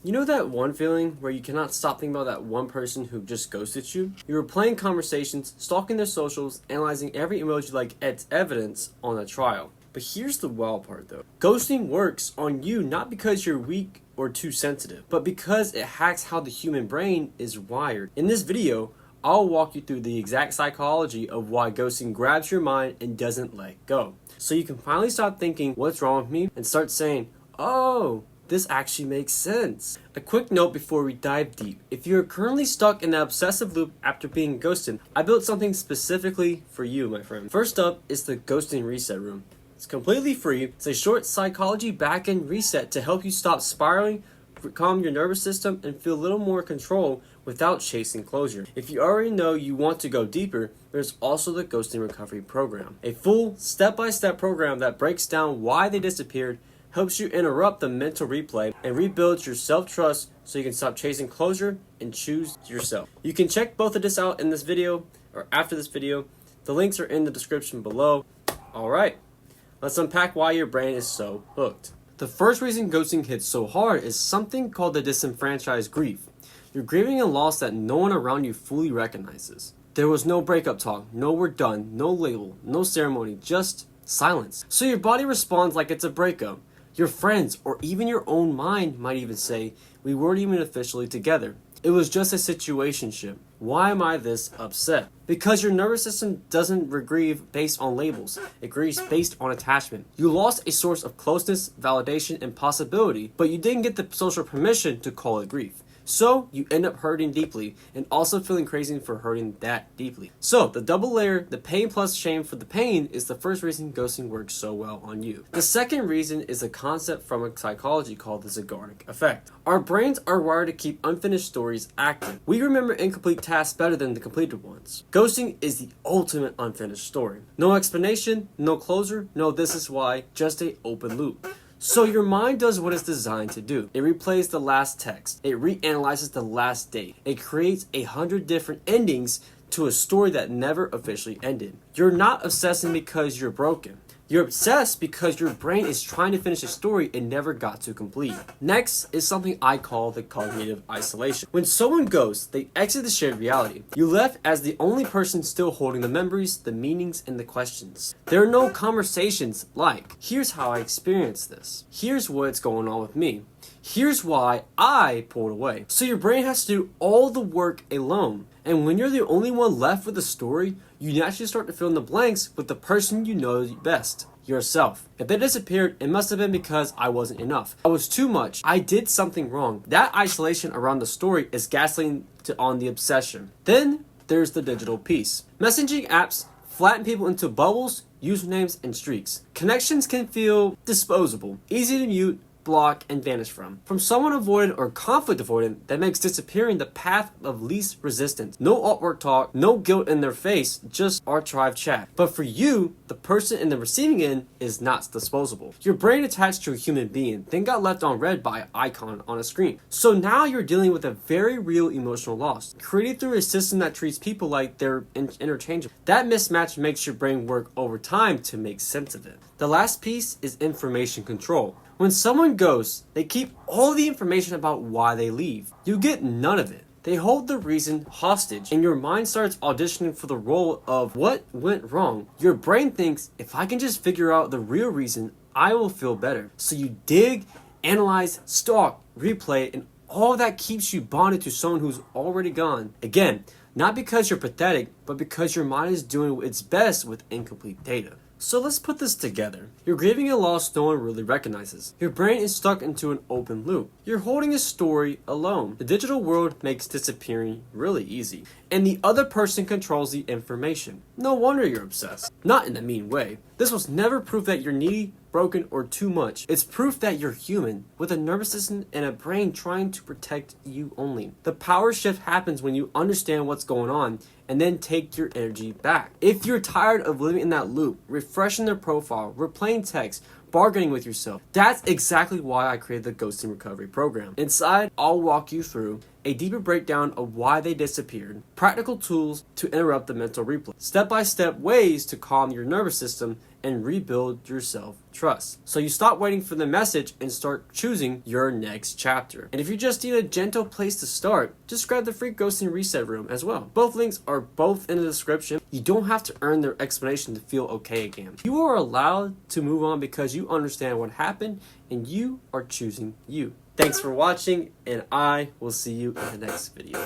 You know that one feeling where you cannot stop thinking about that one person who just ghosted you? You were playing conversations, stalking their socials, analyzing every emoji like it's evidence on a trial. But here's the wild part though. Ghosting works on you not because you're weak or too sensitive, but because it hacks how the human brain is wired. In this video, I'll walk you through the exact psychology of why ghosting grabs your mind and doesn't let go. So you can finally stop thinking, what's wrong with me? And start saying, oh, this actually makes sense. A quick note before we dive deep. If you're currently stuck in that obsessive loop after being ghosted, I built something specifically for you, my friend. First up is the Ghosting Reset Room. It's completely free. It's a short psychology back-end reset to help you stop spiraling, calm your nervous system, and feel a little more control without chasing closure. If you already know you want to go deeper, there's also the Ghosting Recovery Program. A full step-by-step program that breaks down why they disappeared, helps you interrupt the mental replay, and rebuilds your self-trust so you can stop chasing closure and choose yourself. You can check both of this out in this video or after this video. The links are in the description below. Alright, let's unpack why your brain is so hooked. The first reason ghosting hits so hard is something called the disenfranchised grief. You're grieving a loss that no one around you fully recognizes. There was no breakup talk, no we're done, no label, no ceremony, just silence. So your body responds like it's a breakup. Your friends, or even your own mind, might even say, we weren't even officially together. It was just a situationship. Why am I this upset? Because your nervous system doesn't grieve based on labels. It grieves based on attachment. You lost a source of closeness, validation, and possibility, but you didn't get the social permission to call it grief. So you end up hurting deeply and also feeling crazy for hurting that deeply. So the double layer, the pain plus shame for the pain, is the first reason ghosting works so well on you. The second reason is a concept from a psychology called the Zeigarnik effect. Our brains are wired to keep unfinished stories active. We remember incomplete tasks better than the completed ones. Ghosting is the ultimate unfinished story. No explanation, no closure, no this is why, just an open loop. So your mind does what it's designed to do. It replays the last text. It reanalyzes the last date. It creates 100 different endings to a story that never officially ended. You're not obsessing because you're broken. You're obsessed because your brain is trying to finish a story it never got to complete. Next is something I call the cognitive isolation. When someone goes, they exit the shared reality. You're left as the only person still holding the memories, the meanings, and the questions. There are no conversations like, here's how I experienced this. Here's what's going on with me. Here's why I pulled away. So your brain has to do all the work alone. And when you're the only one left with the story, you naturally start to fill in the blanks with the person you know best, yourself. If they disappeared, it must have been because I wasn't enough. I was too much. I did something wrong. That isolation around the story is gasoline on the obsession. Then there's the digital piece. Messaging apps flatten people into bubbles, usernames, and streaks. Connections can feel disposable, easy to mute, block, and vanish from. From someone avoidant or conflict avoidant, that makes disappearing the path of least resistance. No awkward talk, no guilt in their face, just archive chat. But for you, the person in the receiving end is not disposable. Your brain attached to a human being, then got left on read by an icon on a screen. So now you're dealing with a very real emotional loss, created through a system that treats people like they're interchangeable. That mismatch makes your brain work over time to make sense of it. The last piece is information control. When someone goes, they keep all the information about why they leave. You get none of it. They hold the reason hostage, and your mind starts auditioning for the role of what went wrong. Your brain thinks, if I can just figure out the real reason, I will feel better. So you dig, analyze, stalk, replay, and all that keeps you bonded to someone who's already gone. Again, not because you're pathetic, but because your mind is doing its best with incomplete data. So let's put this together. You're grieving a loss no one really recognizes. Your brain is stuck into an open loop. You're holding a story alone. The digital world makes disappearing really easy. And the other person controls the information. No wonder you're obsessed. Not in a mean way. This was never proof that you're needy, broken, or too much. It's proof that you're human, with a nervous system and a brain trying to protect you only. The power shift happens when you understand what's going on and then take your energy back. If you're tired of living in that loop, refreshing their profile, replaying text, bargaining with yourself, that's exactly why I created the Ghosting Recovery Program. Inside, I'll walk you through a deeper breakdown of why they disappeared, practical tools to interrupt the mental replay, step-by-step ways to calm your nervous system, and rebuild your self-trust. So you stop waiting for the message and start choosing your next chapter. And if you just need a gentle place to start, just grab the free ghosting reset room as well. Both links are both in the description. You don't have to earn their explanation to feel okay again. You are allowed to move on because you understand what happened and you are choosing you. Thanks for watching, and I will see you in the next video.